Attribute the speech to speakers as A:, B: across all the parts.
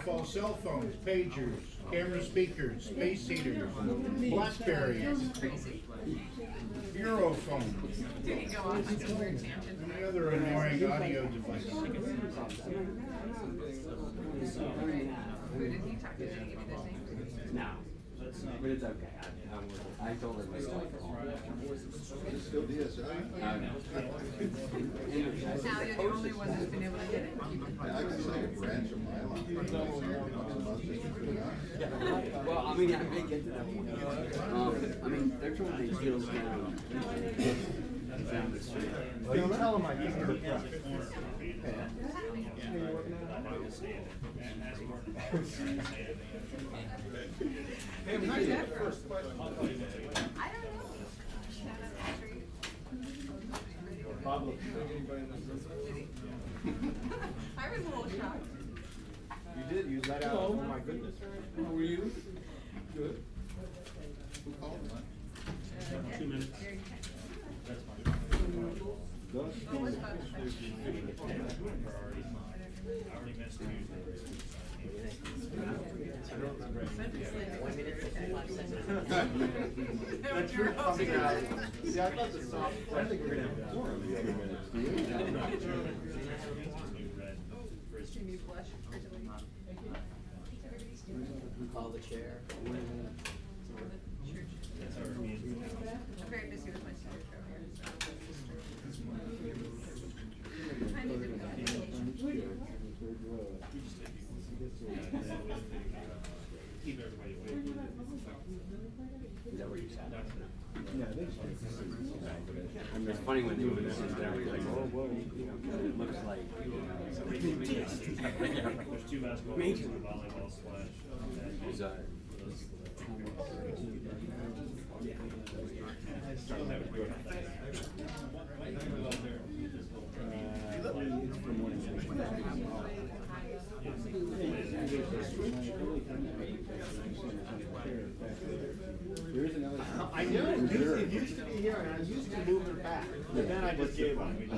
A: all cell phones, pagers, camera speakers, space heaters, Blackberries, Bureau phones,
B: Did he go off on some weird tangent?
A: and the other annoying audio devices.
B: Who did he talk to? Did he give you those names?
C: No, but it's okay. I told her myself.
D: Still DSI?
B: Now you're the only one that's been able to get it.
D: I can say a branch of my life.
C: Well, I mean, I may get to that point. I mean, they're trying to take deals down the street.
E: Well, you tell them I think they're
B: I don't know. I was a little shocked.
E: You did, you let out, oh my goodness. How were you? Good.
D: Who called him?
F: 2 minutes. That's fine.
B: What was about the
F: I already missed it.
E: That's your coming out. See, I thought the soft, I think we're gonna have more of the other minutes. Do you?
B: Made me blush.
C: Call the chair.
B: I'm very busy with my sister show here. I need to go.
F: Keep everybody away.
C: Is that where you sat?
E: Yeah, I think so.
C: I mean, it's funny when they would sit down, you're like, oh, whoa, you know, 'cause it looks like,
F: There's 2 basketball games and a volleyball slash.
C: it's,
E: I knew it used to be here, and I used to move it back, but then I just gave up.
F: And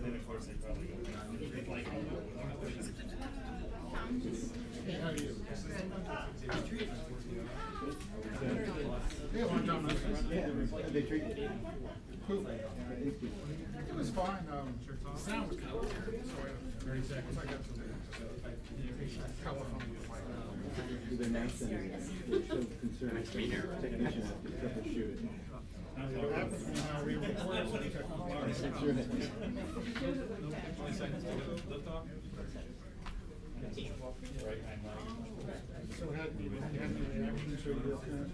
F: then of course they probably go like.
E: They treat you.
A: It was fine, sound was kind of weird, so 30 seconds, I got to telephone with my,
E: The next thing is they're so concerned, technicians have to troubleshoot it.
A: what happened when we recorded, when we took the bar.
F: 20 seconds to lift off. Right,
A: So had any reactions or your parents?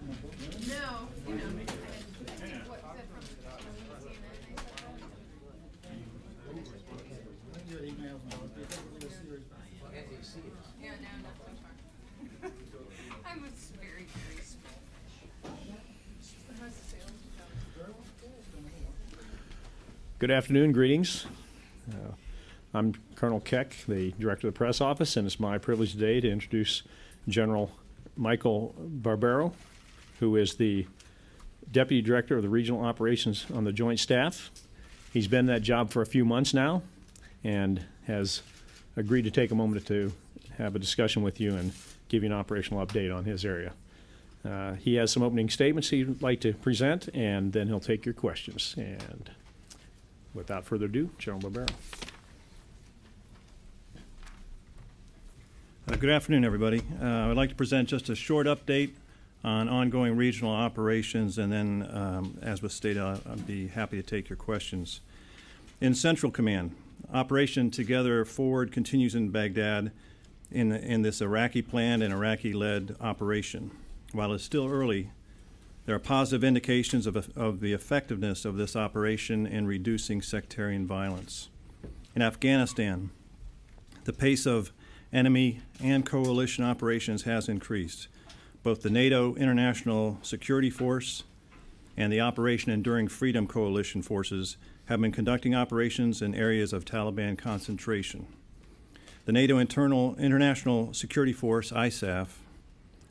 B: No, you know, what is that from CNN?
A: Your emails,
B: Yeah, no, not so far. I was very, very small. How's the sales job?
G: Good afternoon, greetings. I'm Colonel Keck, the Director of the Press Office, and it's my privilege today to introduce General Michael Barbero, who is the Deputy Director of the Regional Operations on the Joint Staff. He's been in that job for a few months now and has agreed to take a moment to have a discussion with you and give you an operational update on his area. He has some opening statements he'd like to present, and then he'll take your questions. And without further ado, General Barbero.
H: Good afternoon, everybody. I would like to present just a short update on ongoing regional operations, and then, as was stated, I'd be happy to take your questions. In Central Command, Operation Together Forward continues in Baghdad in this Iraqi-planned and Iraqi-led operation. While it's still early, there are positive indications of the effectiveness of this operation in reducing sectarian violence. In Afghanistan, the pace of enemy and coalition operations has increased. Both the NATO International Security Force and the Operation Enduring Freedom Coalition forces have been conducting operations in areas of Taliban concentration. The NATO International Security Force, ISAF,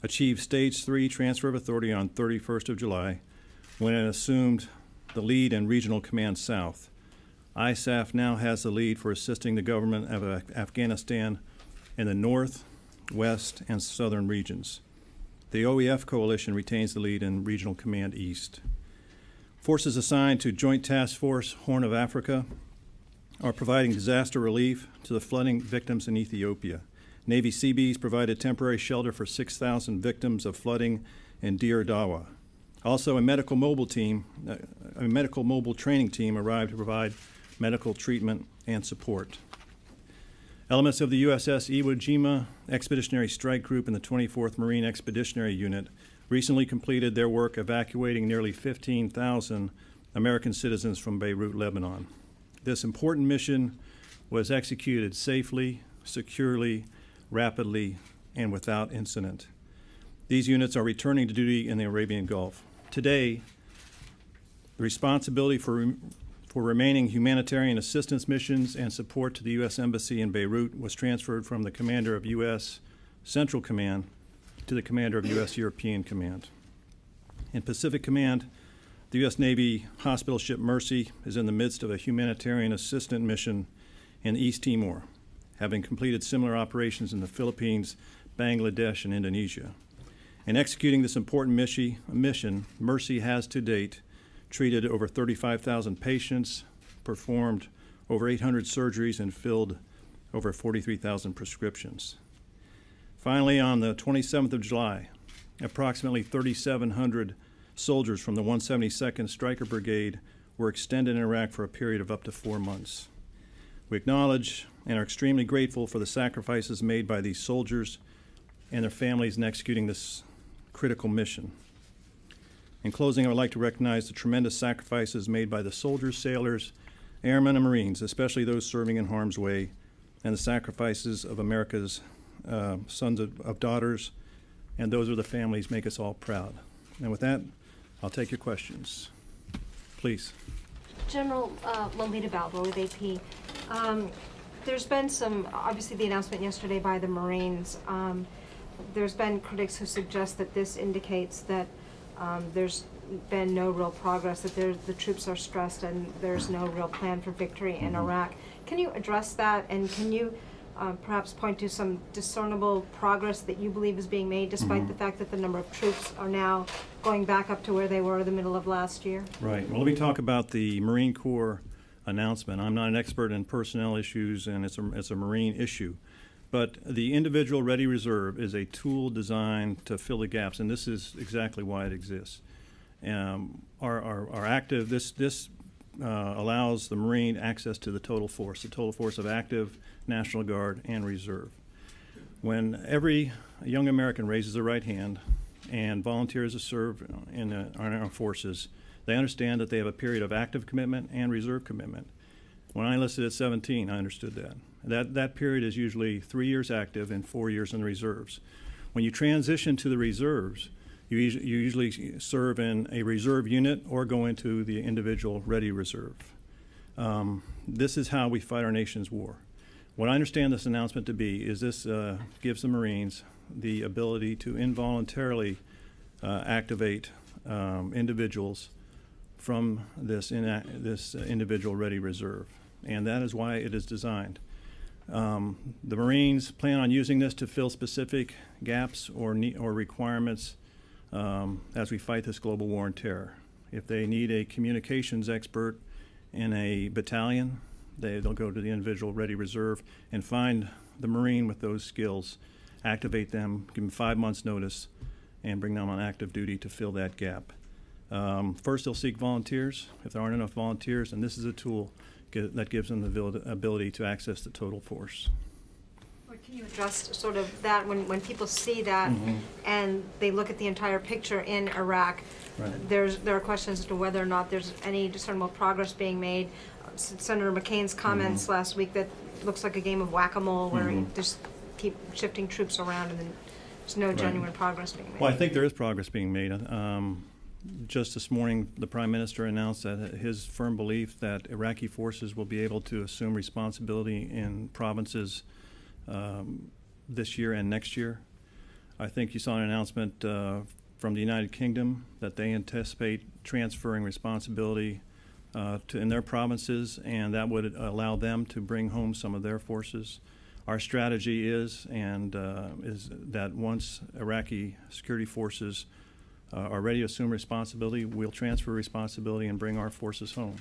H: achieved Stage 3 transfer of authority on 31st of July when it assumed the lead in Regional Command South. ISAF now has the lead for assisting the government of Afghanistan in the north, west, and southern regions. The OEF coalition retains the lead in Regional Command East. Forces assigned to Joint Task Force Horn of Africa are providing disaster relief to the flooding victims in Ethiopia. Navy Seabees provided temporary shelter for 6,000 victims of flooding in Deir Dawa. Also, a medical mobile training team arrived to provide medical treatment and support. Elements of the USS Iwo Jima Expeditionary Strike Group and the 24th Marine Expeditionary Unit recently completed their work evacuating nearly 15,000 American citizens from Beirut, Lebanon. This important mission was executed safely, securely, rapidly, and without incident. These units are returning to duty in the Arabian Gulf. Today, the responsibility for remaining humanitarian assistance missions and support to the U.S. Embassy in Beirut was transferred from the commander of U.S. Central Command to the commander of U.S. European Command. In Pacific Command, the U.S. Navy hospital ship Mercy is in the midst of a humanitarian assistance mission in East Timor, having completed similar operations in the Philippines, Bangladesh, and Indonesia. In executing this important mission, Mercy has to date treated over 35,000 patients, performed over 800 surgeries, and filled over 43,000 prescriptions. Finally, on the 27th of July, approximately 3,700 soldiers from the 172nd Stryker Brigade were extended in Iraq for a period of up to 4 months. We acknowledge and are extremely grateful for the sacrifices made by these soldiers and their families in executing this critical mission. In closing, I would like to recognize the tremendous sacrifices made by the soldiers, sailors, airmen, and Marines, especially those serving in harm's way, and the sacrifices of America's sons of daughters, and those are the families make us all proud. And with that, I'll take your questions. Please.
I: General Lolita Balbo with AP. There's been obviously the announcement yesterday by the Marines. There's been critics who suggest that this indicates that there's been no real progress, that the troops are stressed and there's no real plan for victory in Iraq. Can you address that, and can you perhaps point to some discernible progress that you believe is being made despite the fact that the number of troops are now going back up to where they were the middle of last year?
H: Right. Well, let me talk about the Marine Corps announcement. I'm not an expert in personnel issues, and it's a Marine issue. But the individual ready reserve is a tool designed to fill the gaps, and this is exactly why it exists. Our active, this allows the Marine access to the total force of active, National Guard, and Reserve. When every young American raises their right hand and volunteers to serve in our armed forces, they understand that they have a period of active commitment and reserve commitment. When I enlisted at 17, I understood that. That period is usually 3 years active and 4 years in the reserves. When you transition to the reserves, you usually serve in a reserve unit or go into the individual ready reserve. This is how we fight our nation's war. What I understand this announcement to be is this gives the Marines the ability to involuntarily activate individuals from this individual ready reserve, and that is why it is designed. The Marines plan on using this to fill specific gaps or requirements as we fight this global war on terror. If they need a communications expert in a battalion, they'll go to the individual ready reserve and find the Marine with those skills, activate them, give them 5 months notice, and bring them on active duty to fill that gap. First, they'll seek volunteers. If there aren't enough volunteers, and this is a tool that gives them the ability to access the total force.
I: Or can you address sort of that when people see that and they look at the entire picture in Iraq?
H: Right.
I: There are questions as to whether or not there's any discernible progress being made. Senator McCain's comments last week that looks like a game of whack-a-mole where you just keep shifting troops around and then there's no genuine progress being made.
H: Well, I think there is progress being made. Just this morning, the Prime Minister announced that his firm belief that Iraqi forces will be able to assume responsibility in provinces this year and next year. I think you saw an announcement from the United Kingdom that they anticipate transferring responsibility in their provinces, and that would allow them to bring home some of their forces. Our strategy is that once Iraqi security forces are ready to assume responsibility, we'll transfer responsibility and bring our forces home.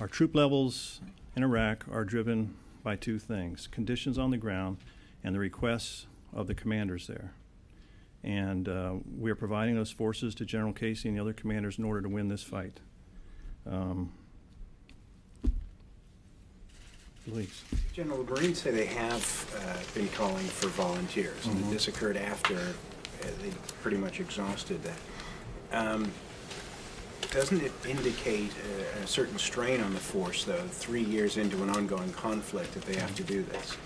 H: Our troop levels in Iraq are driven by two things: conditions on the ground and the requests of the commanders there. And we are providing those forces to General Casey and the other commanders in order to win this fight. Please.
J: General, the Marines say they have been calling for volunteers, and that this occurred after they pretty much exhausted that. Doesn't it indicate a certain strain on the force, though, 3 years into an ongoing conflict, that they have to do this?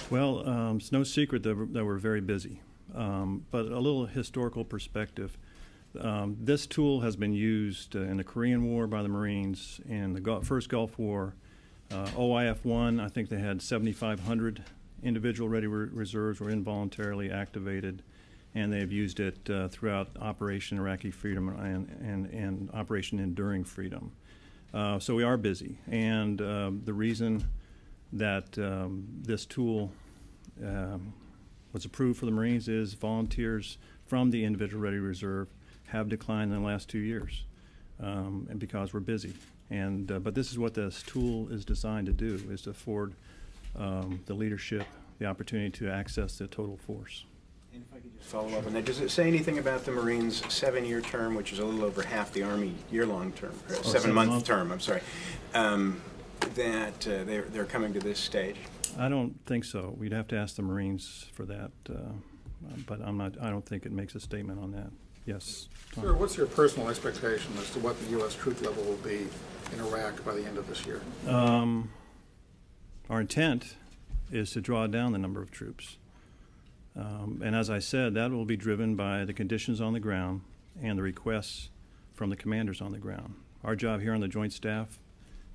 H: Well, it's no secret that we're very busy. But a little historical perspective. This tool has been used in the Korean War by the Marines, in the first Gulf War. OIF-1, I think they had 7,500 individual ready reserves were involuntarily activated, and they've used it throughout Operation Iraqi Freedom and Operation Enduring Freedom. So we are busy, and the reason that this tool was approved for the Marines is volunteers from the individual ready reserve have declined in the last 2 years, and because we're busy. And but this is what this tool is designed to do: is to afford the leadership the opportunity to access the total force.
J: And if I could just follow up on that, does it say anything about the Marines' 7-year term, which is a little over half the Army year-long term, 7-month term? I'm sorry, that they're coming to this stage?
H: I don't think so. We'd have to ask the Marines for that, but I don't think it makes a statement on that. Yes. Tom?
A: Sir, what's your personal expectation as to what the U.S. troop level will be in Iraq by the end of this year?
H: Our intent is to draw down the number of troops. And as I said, that will be driven by the conditions on the ground and the requests from the commanders on the ground. Our job here on the Joint Staff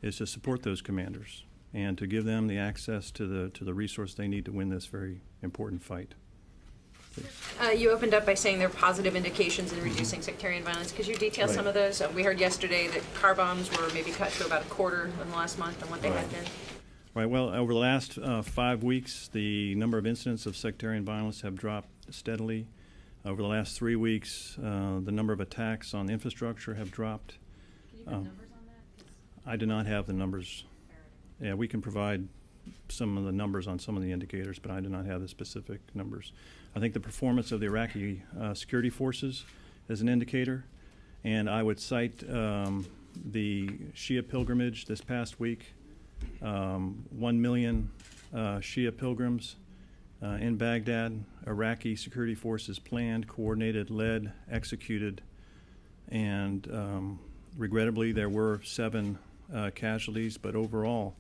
H: is to support those commanders and to give them the access to the resource they need to win this very important fight.
K: You opened up by saying there are positive indications in reducing sectarian violence. Could you detail some of those? We heard yesterday that car bombs were maybe cut to about a quarter in the last month on what they had been.
H: Right. Well, over the last 5 weeks, the number of incidents of sectarian violence have dropped steadily. Over the last 3 weeks, the number of attacks on infrastructure have dropped.
B: Can you put numbers on that?
H: I do not have the numbers. Yeah, we can provide some of the numbers on some of the indicators, but I do not have the specific numbers. I think the performance of the Iraqi security forces is an indicator, and I would cite the Shia pilgrimage this past week. 1 million Shia pilgrims in Baghdad. Iraqi security forces planned, coordinated, led, executed, and regrettably there were 7 casualties, but overall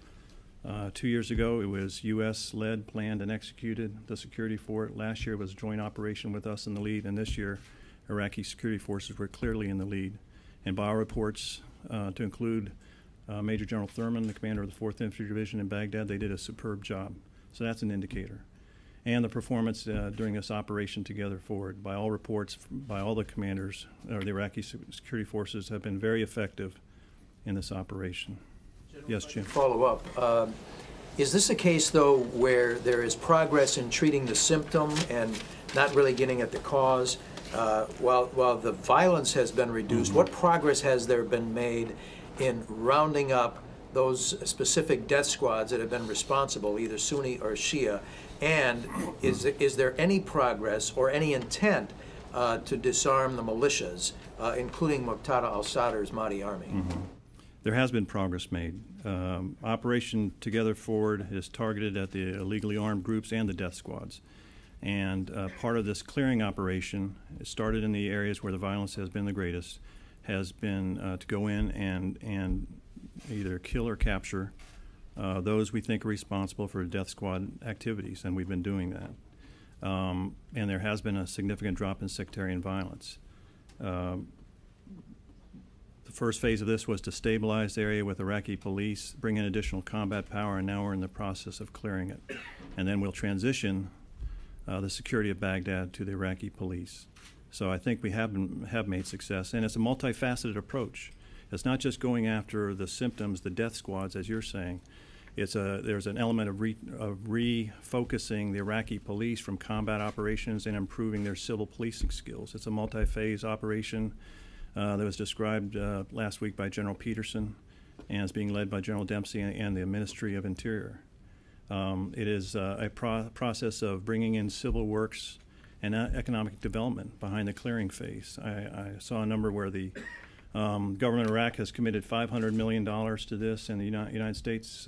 H: 2 years ago, it was U.S. led, planned, and executed the security for it. Last year was a joint operation with us in the lead, and this year, Iraqi security forces were clearly in the lead. And by our reports, to include Major General Thurman, the commander of the 4th Infantry Division in Baghdad, they did a superb job. So that's an indicator. And the performance during this operation Together Forward, by all reports, by all the commanders, or the Iraqi security forces have been very effective in this operation. Yes, Jim.
J: Follow up. Is this a case, though, where there is progress in treating the symptom and not really getting at the cause? While the violence has been reduced, what progress has there been made in rounding up those specific death squads that have been responsible, either Sunni or Shia? And is there any progress or any intent to disarm the militias, including Muqtada al-Sadr's Mahdi army?
H: There has been progress made. Operation Together Forward is targeted at the illegally armed groups and the death squads. And part of this clearing operation, it started in the areas where the violence has been the greatest, has been to go in and either kill or capture those we think are responsible for death squad activities, and we've been doing that. And there has been a significant drop in sectarian violence. The first phase of this was to stabilize the area with Iraqi police, bring in additional combat power, and now we're in the process of clearing it. And then we'll transition the security of Baghdad to the Iraqi police. So I think we have made success, and it's a multifaceted approach. It's not just going after the symptoms, the death squads, as you're saying. There's an element of refocusing the Iraqi police from combat operations and improving their civil policing skills. It's a multi-phase operation that was described last week by General Peterson and is being led by General Dempsey and the Ministry of Interior. It is a process of bringing in civil works and economic development behind the clearing phase. I saw a number where the government of Iraq has committed $500 million to this, and the United States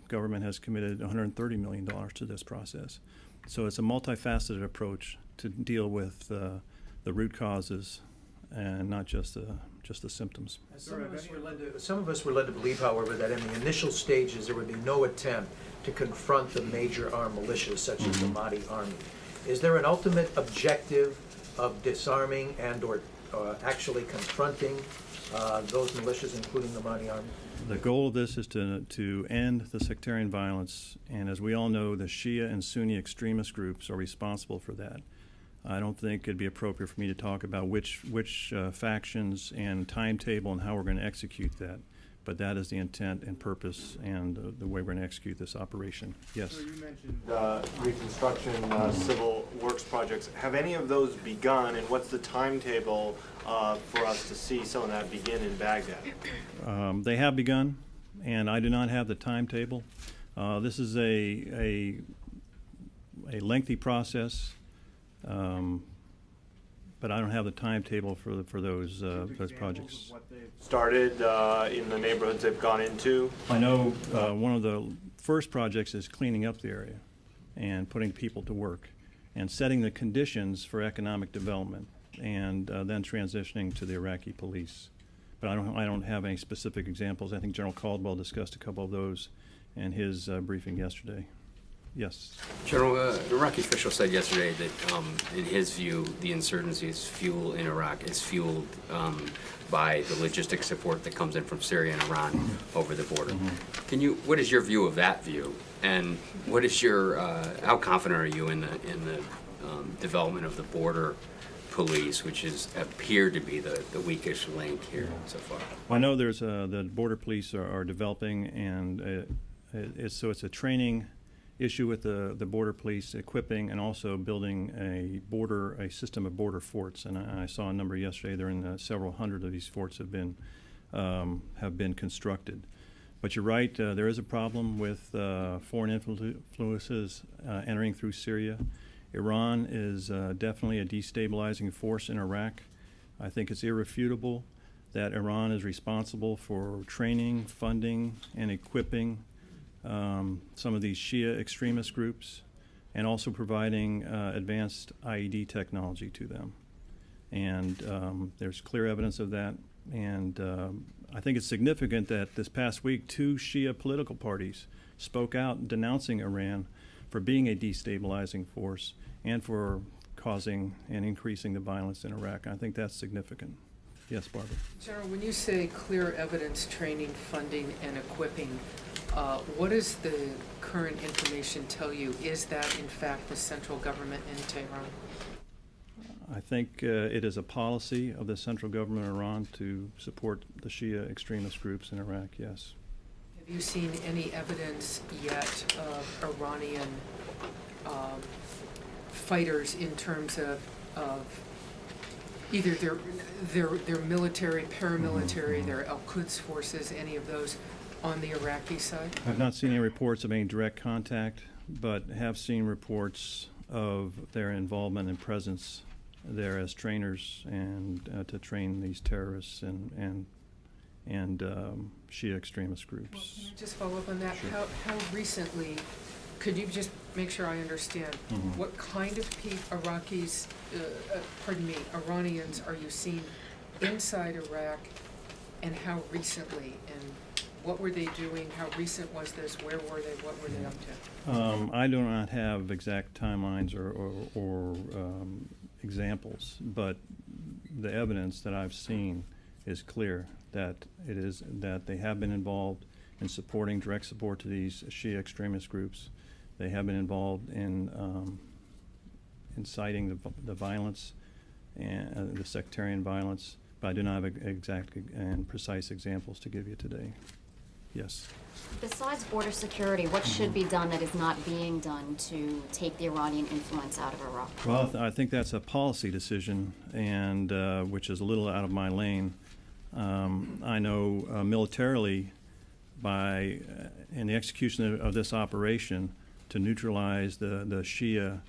H: government has committed $130 million to this process. So it's a multifaceted approach to deal with the root causes and not just the symptoms.
J: Some of us were led to believe, however, that in the initial stages there would be no attempt to confront the major armed militias such as the Mahdi Army. Is there an ultimate objective of disarming and or actually confronting those militias, including the Mahdi Army?
H: The goal of this is to end the sectarian violence, and as we all know, the Shia and Sunni extremist groups are responsible for that. I don't think it'd be appropriate for me to talk about which factions and timetable and how we're going to execute that, but that is the intent and purpose and the way we're going to execute this operation. Yes?
A: So you mentioned
E: Reconstruction, civil works projects. Have any of those begun, and what's the timetable for us to see some of that begin in Baghdad?
H: They have begun, and I do not have the timetable. This is a lengthy process, but I don't have the timetable for those projects.
E: What they've started in the neighborhoods they've gone into?
H: I know one of the first projects is cleaning up the area and putting people to work and setting the conditions for economic development, and then transitioning to the Iraqi police. But I don't have any specific examples. I think General Caldwell discussed a couple of those in his briefing yesterday. Yes.
C: General, an Iraqi official said yesterday that, in his view, the insurgency's fuel in Iraq is fueled by the logistic support that comes in from Syria and Iran over the border. What is your view of that view, and what is your, how confident are you in the development of the border police, which appeared to be the weakest link here so far?
H: Well, I know there's the border police are developing, and it's a training issue with the border police, equipping and also building a system of border forts. And I saw a number yesterday. They're in several hundred of these forts have been constructed. But you're right. There is a problem with foreign influences entering through Syria. Iran is definitely a destabilizing force in Iraq. I think it's irrefutable that Iran is responsible for training, funding, and equipping some of these Shia extremist groups, and also providing advanced IED technology to them. And there's clear evidence of that. And I think it's significant that this past week 2 Shia political parties spoke out denouncing Iran for being a destabilizing force and for causing and increasing the violence in Iraq. I think that's significant. Yes, Barbara.
L: General, when you say clear evidence, training, funding, and equipping, what does the current information tell you? Is that, in fact, the central government in Tehran?
H: I think it is a policy of the central government of Iran to support the Shia extremist groups in Iraq, yes.
L: Have you seen any evidence yet of Iranian fighters in terms of either their military, paramilitary, their Al-Quds forces, any of those on the Iraqi side?
H: I've not seen any reports of any direct contact, but have seen reports of their involvement and presence there as trainers and to train these terrorists and Shia extremist groups.
L: Well, can I just follow up on that?
H: Sure.
L: How recently, could you just make sure I understand, what kind of Iraqis, Iranians are you seeing inside Iraq, and how recently, and what were they doing, how recent was this, where were they, what were they up to?
H: I do not have exact timelines or examples, but the evidence that I've seen is clear that they have been involved in supporting direct support to these Shia extremist groups. They have been involved in inciting the violence and the sectarian violence. but I do not have exact and precise examples to give you today. Yes.
M: Besides border security, what should be done that is not being done to take the Iranian influence out of Iraq?
H: Well, I think that's a policy decision, and which is a little out of my lane. I know militarily, in the execution of this operation, to neutralize the Shia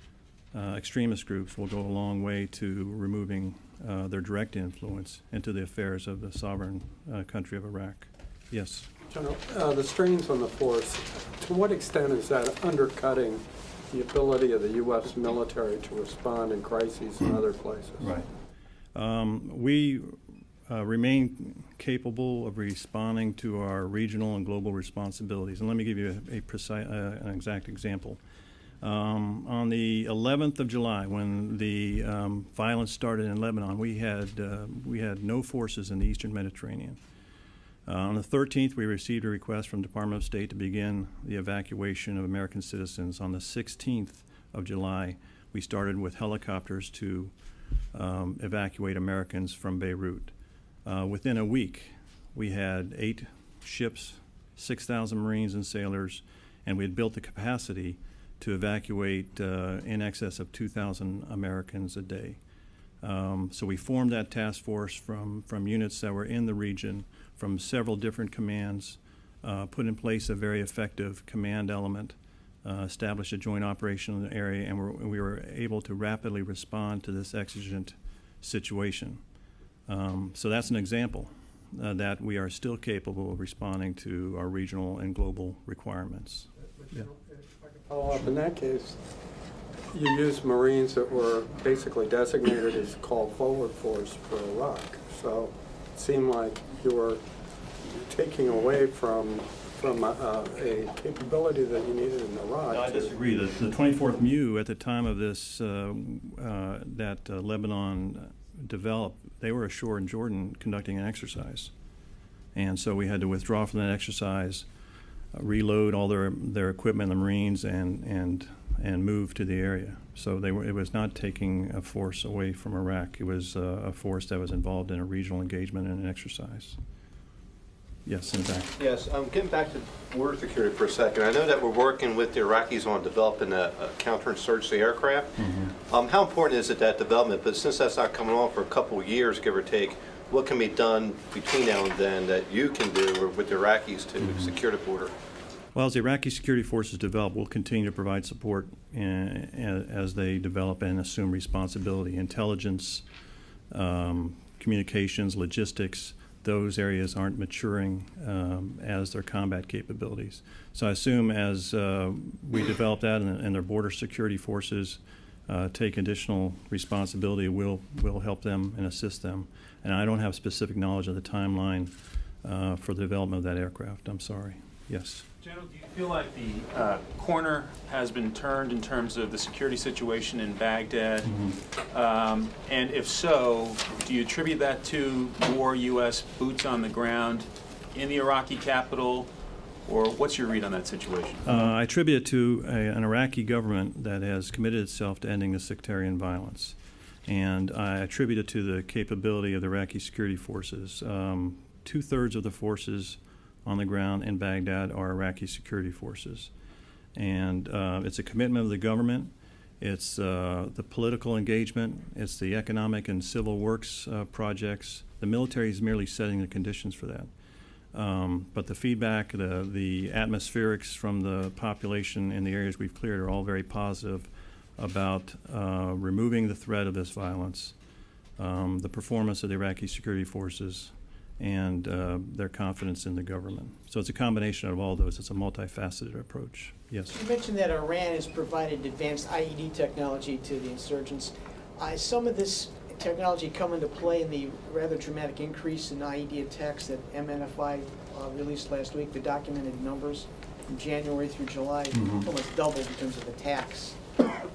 H: extremist groups will go a long way to removing their direct influence into the affairs of the sovereign country of Iraq. Yes.
N: General, the strains on the force, to what extent is that undercutting the ability of the U.S. military to respond in crises in other places?
H: Right. We remain capable of responding to our regional and global responsibilities. And let me give you an exact example. On the 11th of July, when the violence started in Lebanon, we had no forces in the Eastern Mediterranean. On the 13th, we received a request from the Department of State to begin the evacuation of American citizens. On the 16th of July, we started with helicopters to evacuate Americans from Beirut. Within a week, we had 8 ships, 6,000 Marines and sailors, and we had built the capacity to evacuate in excess of 2,000 Americans a day. So we formed that task force from units that were in the region, from several different commands, put in place a very effective command element, established a joint operational area, and we were able to rapidly respond to this exigent situation. So that's an example that we are still capable of responding to our regional and global requirements.
N: Yeah. If I could follow up, in that case, you used Marines that were basically designated as call forward force for Iraq. So it seemed like you were taking away from a capability that you needed in Iraq.
H: No, I disagree. The 24th MEU at the time of this, Lebanon developed, they were ashore in Jordan conducting an exercise. And so we had to withdraw from that exercise, reload all their equipment, the Marines, and move to the area. So it was not taking a force away from Iraq. It was a force that was involved in a regional engagement and an exercise. Yes, in the back.
E: Yes, getting back to border security for a second. I know that we're working with the Iraqis on developing a counterinsurgency aircraft. Mm-hmm. How important is it, that development? But since that's not coming on for a couple of years, give or take, what can be done between now and then that you can do with the Iraqis to secure the border?
H: Well, as the Iraqi security forces develop, we'll continue to provide support as they develop and assume responsibility. Intelligence, communications, logistics, those areas aren't maturing as their combat capabilities. So I assume as we develop that and their border security forces take additional responsibility, we'll help them and assist them. And I don't have specific knowledge of the timeline for the development of that aircraft. I'm sorry. Yes.
O: General, do you feel like the corner has been turned in terms of the security situation in Baghdad? Mm-hmm. And if so, do you attribute that to more U.S. boots on the ground in the Iraqi capital, or what's your read on that situation?
H: I attribute it to an Iraqi government that has committed itself to ending the sectarian violence. And I attribute it to the capability of the Iraqi security forces. 2/3 of the forces on the ground in Baghdad are Iraqi security forces. And it's a commitment of the government. It's the political engagement. It's the economic and civil works projects. The military is merely setting the conditions for that. But the feedback, the atmospherics from the population in the areas we've cleared are all very positive about removing the threat of this violence, the performance of the Iraqi security forces, and their confidence in the government. So it's a combination of all those. It's a multifaceted approach. Yes?
P: You mentioned that Iran has provided advanced IED technology to the insurgents. Some of this technology come into play in the rather dramatic increase in IED attacks that MNFI released last week, the documented numbers from January through July, almost doubled in terms of attacks.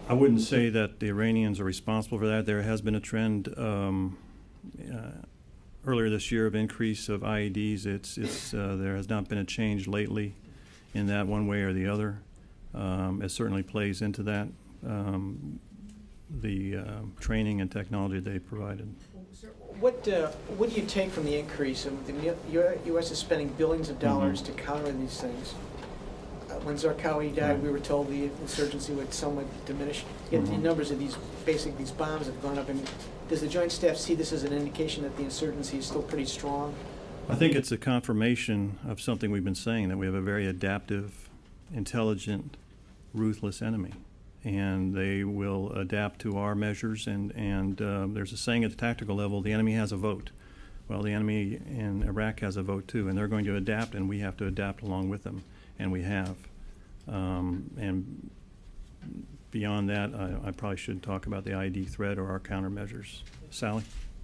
H: I wouldn't say that the Iranians are responsible for that. There has been a trend earlier this year of increase of IEDs. There has not been a change lately in that one way or the other. It certainly plays into that, the training and technology they provided.
P: Sir, what do you take from the increase? The U.S. is spending billions of dollars to counter these things. When Zarqawi died, we were told the insurgency would somewhat diminish. Yet the numbers of these bombs have gone up. And does the Joint Staff see this as an indication that the insurgency is still pretty strong?
H: I think it's a confirmation of something we've been saying, that we have a very adaptive, intelligent, ruthless enemy. And they will adapt to our measures, and there's a saying at the tactical level, the enemy has a vote. Well, the enemy in Iraq has a vote too, and they're going to adapt, and we have to adapt along with them, and we have. And beyond that, I probably shouldn't talk about the ID threat or our countermeasures. Sally?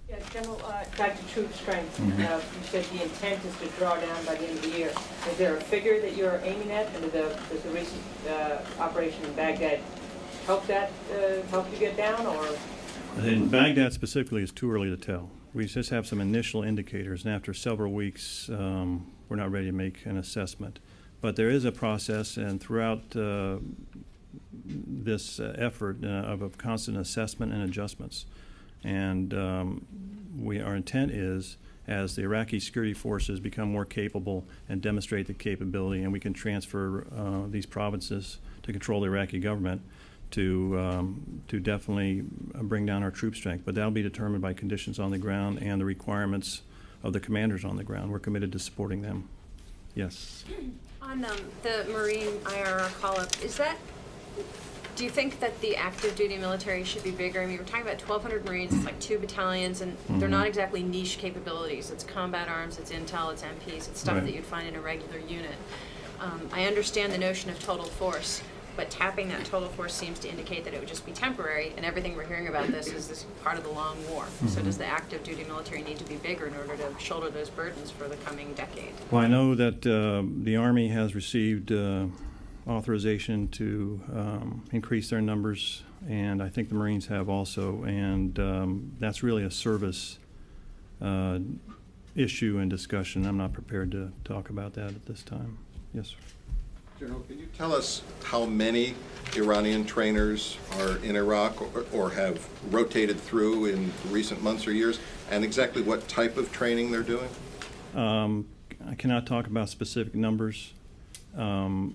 Q: Yeah, General, back to troop strength. You said the intent is to draw down by the end of the year. Is there a figure that you're aiming at, and does the recent operation in Baghdad help you get down, or?
H: In Baghdad specifically, it's too early to tell. We just have some initial indicators, and after several weeks, we're not ready to make an assessment. But there is a process, and throughout this effort of a constant assessment and adjustments. And our intent is, as the Iraqi security forces become more capable and demonstrate the capability, and we can transfer these provinces to control the Iraqi government, to definitely bring down our troop strength. But that'll be determined by conditions on the ground and the requirements of the commanders on the ground. We're committed to supporting them. Yes.
K: On the Marine IRR call-up, do you think that the active duty military should be bigger? I mean, we're talking about 1,200 Marines, it's like 2 battalions, and they're not exactly niche capabilities. It's combat arms, it's intel, it's MPs, it's stuff that you'd find in a regular unit. I understand the notion of total force, but tapping that total force seems to indicate that it would just be temporary, and everything we're hearing about this is this part of the long war. So does the active duty military need to be bigger in order to shoulder those burdens for the coming decade?
H: Well, I know that the Army has received authorization to increase their numbers, and I think the Marines have also, and that's really a service issue and discussion. I'm not prepared to talk about that at this time. Yes, sir.
D: General, can you tell us how many Iranian trainers are in Iraq or have rotated through in recent months or years, and exactly what type of training they're doing?
H: I cannot talk about specific numbers, and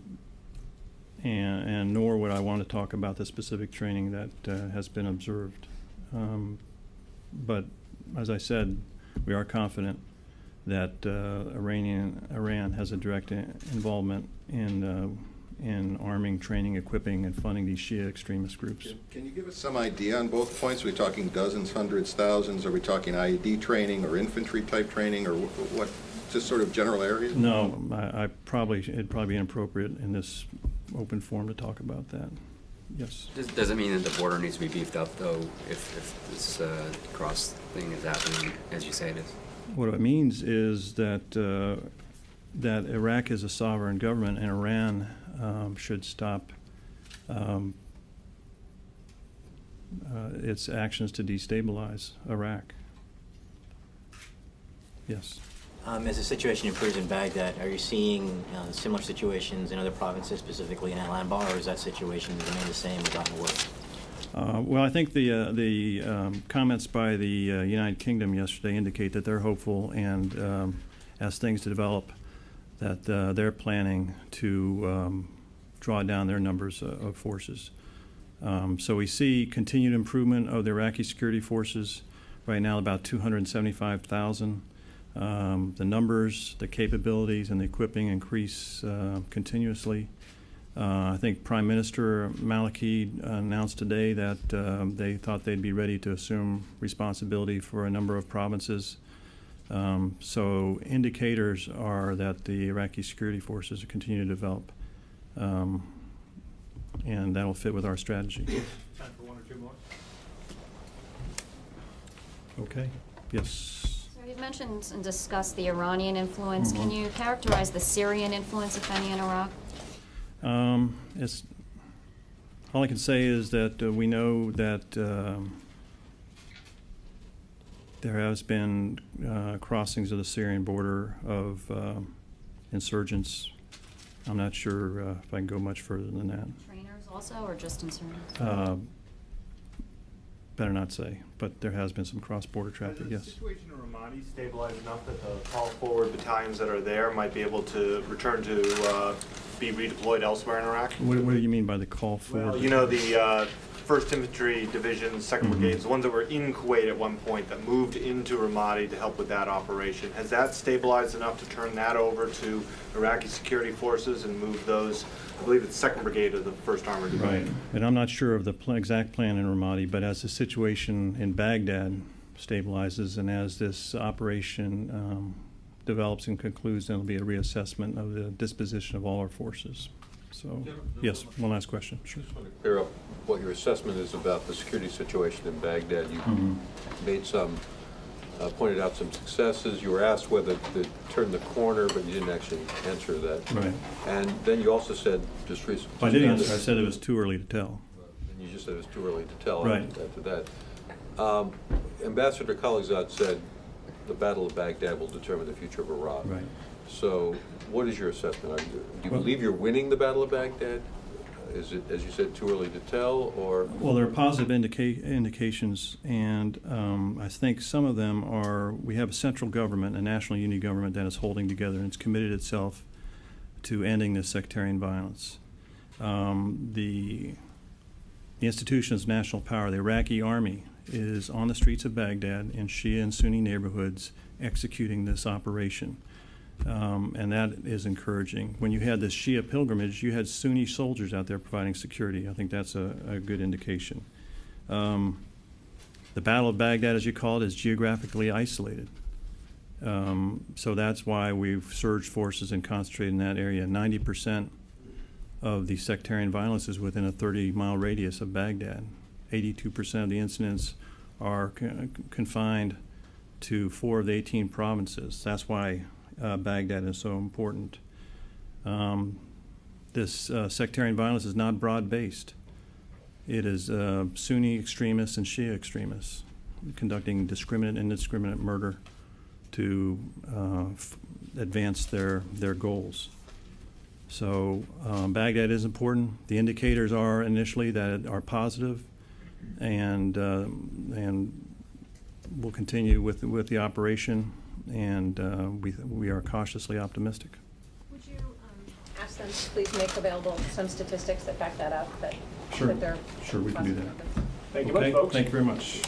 H: nor would I want to talk about the specific training that has been observed. But as I said, we are confident that Iran has a direct involvement in arming, training, equipping, and funding these Shia extremist groups.
D: Can you give us some idea on both points? Are we talking dozens, hundreds, thousands? Are we talking IED training or infantry type training, or what? Just sort of general areas?
H: No, it'd probably be inappropriate in this open forum to talk about that. Yes.
C: Does it mean that the border needs to be beefed up, though, if this cross thing is happening as you say it is?
H: What it means is that that Iraq is a sovereign government, and Iran should stop its actions to destabilize Iraq. Yes.
R: As the situation improves in Baghdad, are you seeing similar situations in other provinces, specifically in Al-Anbar, or is that situation remain the same or gotten worse?
H: Well, I think the comments by the United Kingdom yesterday indicate that they're hopeful, and as things develop, that they're planning to draw down their numbers of forces. So we see continued improvement of the Iraqi security forces. Right now, about 275,000. The numbers, the capabilities, and the equipping increase continuously. I think Prime Minister Maliki announced today that they thought they'd be ready to assume responsibility for a number of provinces. So indicators are that the Iraqi security forces continue to develop, and that'll fit with our strategy.
F: Time for one or two more.
H: Okay. Yes.
M: So you've mentioned and discussed the Iranian influence. Can you characterize the Syrian influence, if any, in Iraq?
H: It's all I can say is that we know that there has been crossings of the Syrian border of insurgents. I'm not sure if I can go much further than that.
M: Trainers also, or just insurgents?
H: better not say, but there has been some cross-border traffic,
S: Has
H: yes.
S: the situation in Ramadi stabilized enough that the call-forward battalions that are there might be able to return to be redeployed elsewhere in Iraq?
H: What do you mean by the call forward?
S: Well, you know, the 1st Infantry Division, 2nd Brigades, the ones that were in Kuwait at one point that moved into Ramadi to help with that operation. Has that stabilized enough to turn that over to Iraqi security forces and move those? I believe it's 2nd Brigade of the 1st Armored Division.
H: Right, and I'm not sure of the exact plan in Ramadi, but as the situation in Baghdad stabilizes and as this operation develops and concludes, then there'll be a reassessment of the disposition of all our forces. So, yes, one last question, sure.
E: Just want to clear up what your assessment is about the security situation in Baghdad. You made some, pointed out some successes. You were asked whether to turn the corner, but you didn't actually answer that.
H: Right.
E: And then you also said just recently.
H: I did answer, I said it was too early to tell.
E: And you just said it was too early to tell
H: Right.
E: after that. Ambassador Khalilzad said the Battle of Baghdad will determine the future of Iraq.
H: Right.
E: So what is your assessment? Do you
H: Well-
E: believe you're winning the Battle of Baghdad? Is it, as you said, too early to tell, or?
H: Well, there are positive indications, and I think some of them are, we have a central government, a national unity government that is holding together, and it's committed itself to ending this sectarian violence. The institutions of national power, the Iraqi army, is on the streets of Baghdad in Shia and Sunni neighborhoods executing this operation. And that is encouraging. When you had this Shia pilgrimage, you had Sunni soldiers out there providing security. I think that's a good indication. The Battle of Baghdad, as you call it, is geographically isolated. So that's why we've surged forces and concentrated in that area. 90% of the sectarian violence is within a 30-mile radius of Baghdad. 82% of the incidents are confined to 4 of the 18 provinces. That's why Baghdad is so important. This sectarian violence is not broad-based. It is Sunni extremists and Shia extremists conducting discriminate and indiscriminate murder to advance their goals. So Baghdad is important. The indicators are initially that are positive, and we'll continue with the operation, and we are cautiously optimistic.
K: Would you ask them to please make available some statistics that back that up? That
H: Sure.
K: that they're
H: Sure, we can do that.
S: Thank you
H: Okay,
S: much, folks.
H: thank you very much.